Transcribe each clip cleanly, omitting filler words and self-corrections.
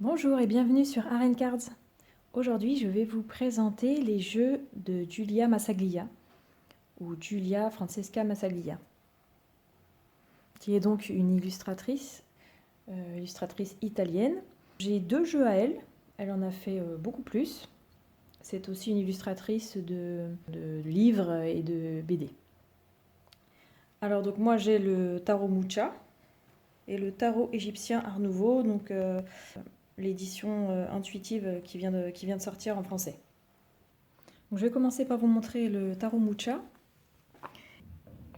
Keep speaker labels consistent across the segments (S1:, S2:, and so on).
S1: Bonjour et bienvenue sur Aren Cards. Aujourd'hui, je vais vous présenter les jeux de Giulia Massaglia, ou Giulia Francesca Massaglia, qui est donc une illustratrice italienne. J'ai 2 jeux à elle, elle en a fait beaucoup plus. C'est aussi une illustratrice de livres et de BD. Alors donc moi j'ai le tarot Mucha et le tarot égyptien Art Nouveau, donc l'édition intuitive qui vient de sortir en français. Donc, je vais commencer par vous montrer le tarot Mucha,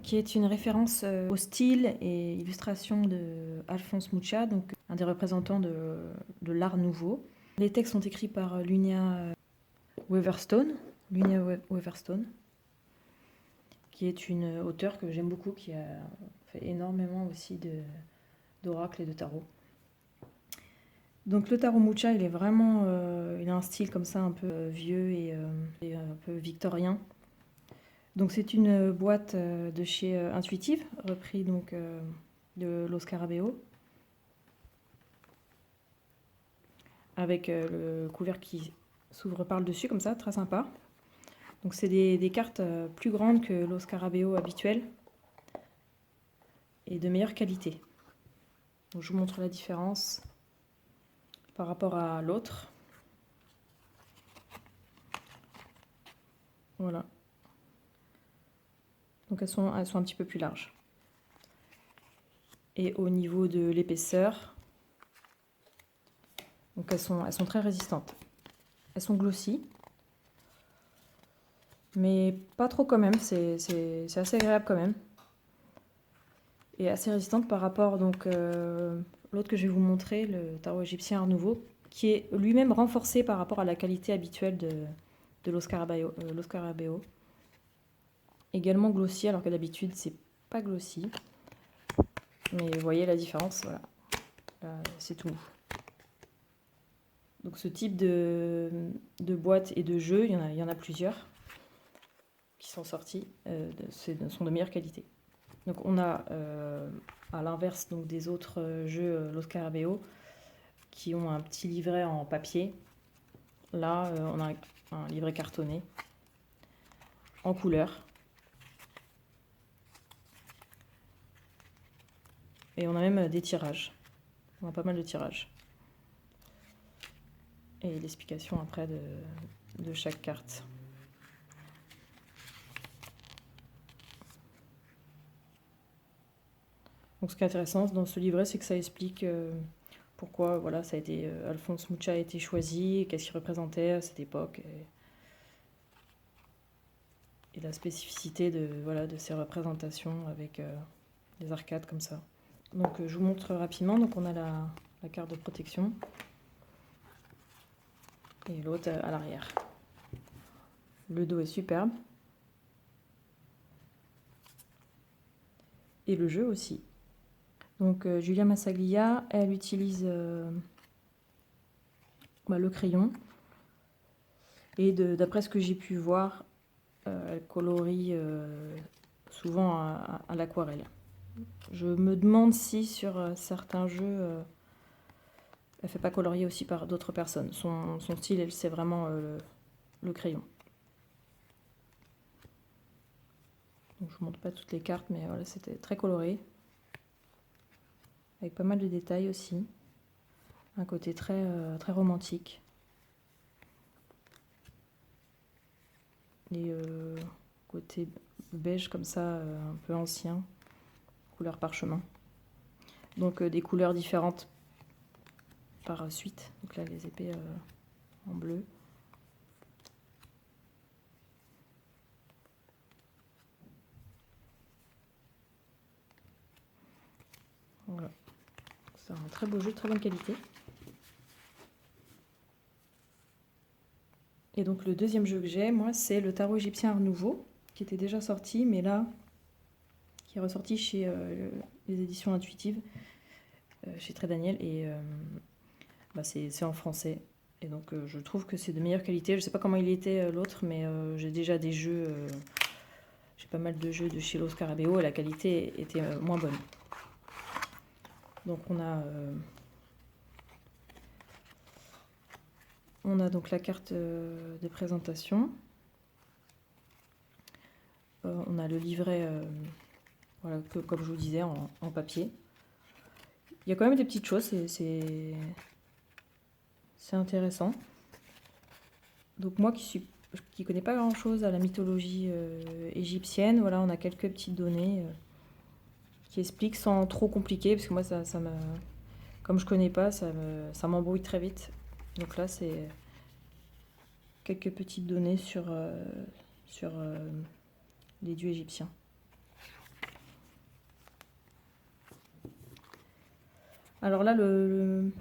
S1: qui est une référence au style et illustration de Alphonse Mucha, donc un des représentants de l'Art Nouveau. Les textes sont écrits par Lunia Weverstone, qui est une auteure que j'aime beaucoup, qui a fait énormément aussi d'oracles et de tarot. Donc le tarot Mucha, il est vraiment, il a un style comme ça un peu vieux et un peu victorien. Donc c'est une boîte de chez Intuitive, repris donc de Los Scarabeo, avec le couvercle qui s'ouvre par le dessus comme ça, très sympa. Donc c'est des cartes plus grandes que Los Scarabeo habituel et de meilleure qualité. Donc je vous montre la différence par rapport à l'autre. Voilà. Donc elles sont un petit peu plus larges. Et au niveau de l'épaisseur, donc elles sont très résistantes. Elles sont glossy, mais pas trop quand même, c'est assez agréable quand même. Et assez résistante par rapport donc l'autre que je vais vous montrer, le tarot égyptien Art Nouveau, qui est lui-même renforcé par rapport à la qualité habituelle de Los Scarabeo. Également glossy, alors que d'habitude c'est pas glossy. Mais vous voyez la différence, voilà. C'est tout. Donc ce type de boîte et de jeu, il y en a plusieurs qui sont sortis, sont de meilleure qualité. Donc on a, à l'inverse donc des autres jeux Los Scarabeo, qui ont un petit livret en papier. Là, on a un livret cartonné, en couleur. Et on a même des tirages. On a pas mal de tirages. Et l'explication après de chaque carte. Donc ce qui est intéressant dans ce livret, c'est que ça explique pourquoi voilà, ça a été, Alphonse Mucha a été choisi, qu'est-ce qu'il représentait à cette époque, et la spécificité de ces représentations avec des arcades comme ça. Donc je vous montre rapidement, donc on a la carte de protection et l'autre à l'arrière. Le dos est superbe. Et le jeu aussi. Donc Giulia Massaglia, elle utilise le crayon. Et d'après ce que j'ai pu voir, elle colorie souvent à l'aquarelle. Je me demande si sur certains jeux, elle ne fait pas colorier aussi par d'autres personnes. Son style, c'est vraiment le crayon. Donc, je ne vous montre pas toutes les cartes, mais voilà, c'était très coloré. Avec pas mal de détails aussi. Un côté très, très romantique. Et côté beige comme ça, un peu ancien. Couleur parchemin. Donc des couleurs différentes par suite. Donc là, les épées en bleu. Voilà. C'est un très beau jeu, très bonne qualité. Et donc le deuxième jeu que j'ai, moi, c'est le tarot égyptien Art Nouveau, qui était déjà sorti, mais là, qui est ressorti chez les éditions intuitives, chez Très Daniel, et c'est en français. Et donc je trouve que c'est de meilleure qualité. Je ne sais pas comment il était l'autre, mais j'ai déjà des jeux, j'ai pas mal de jeux de chez Los Scarabeo, et la qualité était moins bonne. Donc on a On a donc la carte de présentation. On a le livret, voilà, comme je vous disais, en papier. Il y a quand même des petites choses, c'est intéressant. Donc moi qui connais pas grand-chose à la mythologie égyptienne, voilà, on a quelques petites données qui expliquent sans trop compliquer, parce que moi comme je connais pas, ça m'embrouille très vite. Donc là c'est quelques petites données sur les dieux égyptiens. Alors là le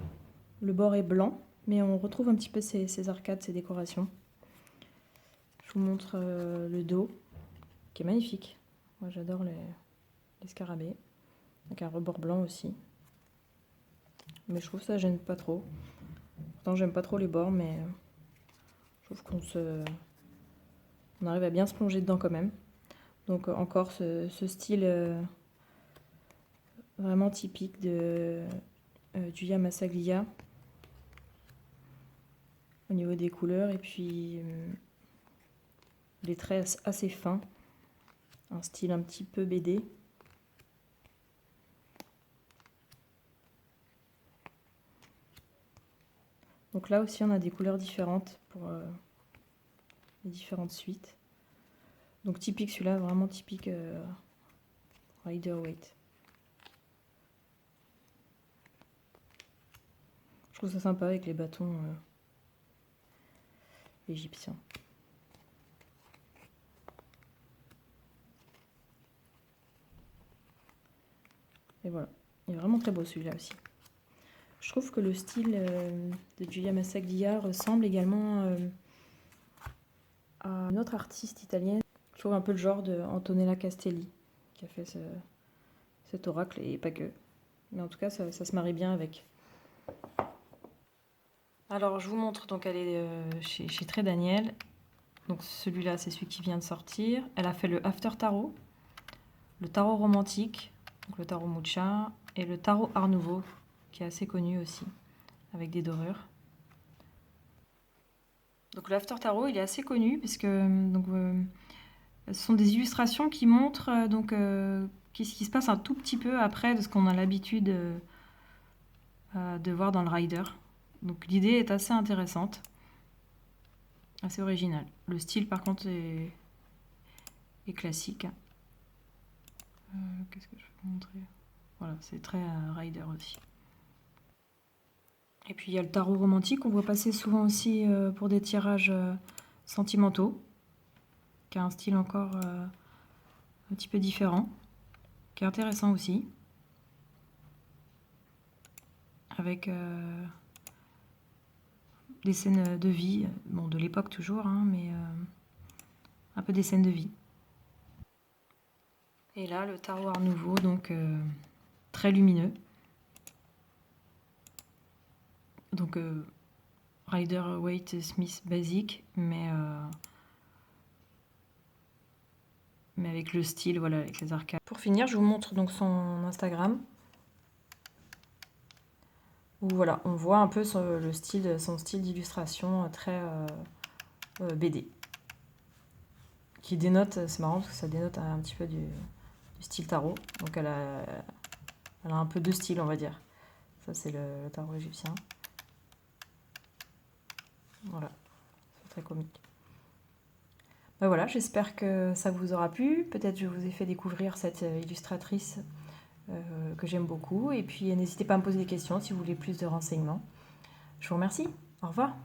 S1: bord est blanc, mais on retrouve un petit peu ces arcades, ces décorations. Je vous montre le dos, qui est magnifique. Moi j'adore les scarabées, avec un rebord blanc aussi. Mais je trouve que ça gêne pas trop. Pourtant j'aime pas trop les bords, mais je trouve on arrive à bien se plonger dedans quand même. Donc encore ce style vraiment typique de Giulia Massaglia au niveau des couleurs, et puis les traits assez fins, un style un petit peu BD. Donc là aussi on a des couleurs différentes pour les différentes suites. Donc typique celui-là, vraiment typique Rider-Waite. Je trouve ça sympa avec les bâtons égyptiens. Et voilà, il est vraiment très beau celui-là aussi. Je trouve que le style de Giulia Massaglia ressemble également à une autre artiste italienne. Je trouve un peu le genre de Antonella Castelli qui a fait cet oracle, et pas que. Mais en tout cas, ça se marie bien avec. Alors, je vous montre, donc elle est chez Très Daniel. Donc celui-là, c'est celui qui vient de sortir. Elle a fait le After Tarot, le tarot romantique, donc le tarot Mucha, et le tarot Art Nouveau, qui est assez connu aussi, avec des dorures. Donc l'After Tarot, il est assez connu parce que ce sont des illustrations qui montrent ce qui se passe un tout petit peu après de ce qu'on a l'habitude de voir dans le Rider. Donc l'idée est assez intéressante, assez originale. Le style par contre est classique. Qu'est-ce que je peux vous montrer? Voilà, c'est très Rider aussi. Et puis il y a le tarot romantique qu'on voit passer souvent aussi pour des tirages sentimentaux, qui a un style encore un petit peu différent, qui est intéressant aussi, avec des scènes de vie, bon de l'époque toujours, hein, mais un peu des scènes de vie. Et là le tarot Art Nouveau, donc très lumineux. Donc Rider-Waite Smith basique, mais avec le style, voilà, avec les arcades. Pour finir, je vous montre donc son Instagram, où voilà, on voit un peu son style d'illustration très BD, qui dénote, c'est marrant parce que ça dénote un petit peu du style tarot. Donc elle a un peu deux styles, on va dire. Ça c'est le tarot égyptien. Voilà, c'est très comique. Ben voilà, j'espère que ça vous aura plu. Peut-être je vous ai fait découvrir cette illustratrice que j'aime beaucoup. Et puis n'hésitez pas à me poser des questions si vous voulez plus de renseignements. Je vous remercie. Au revoir.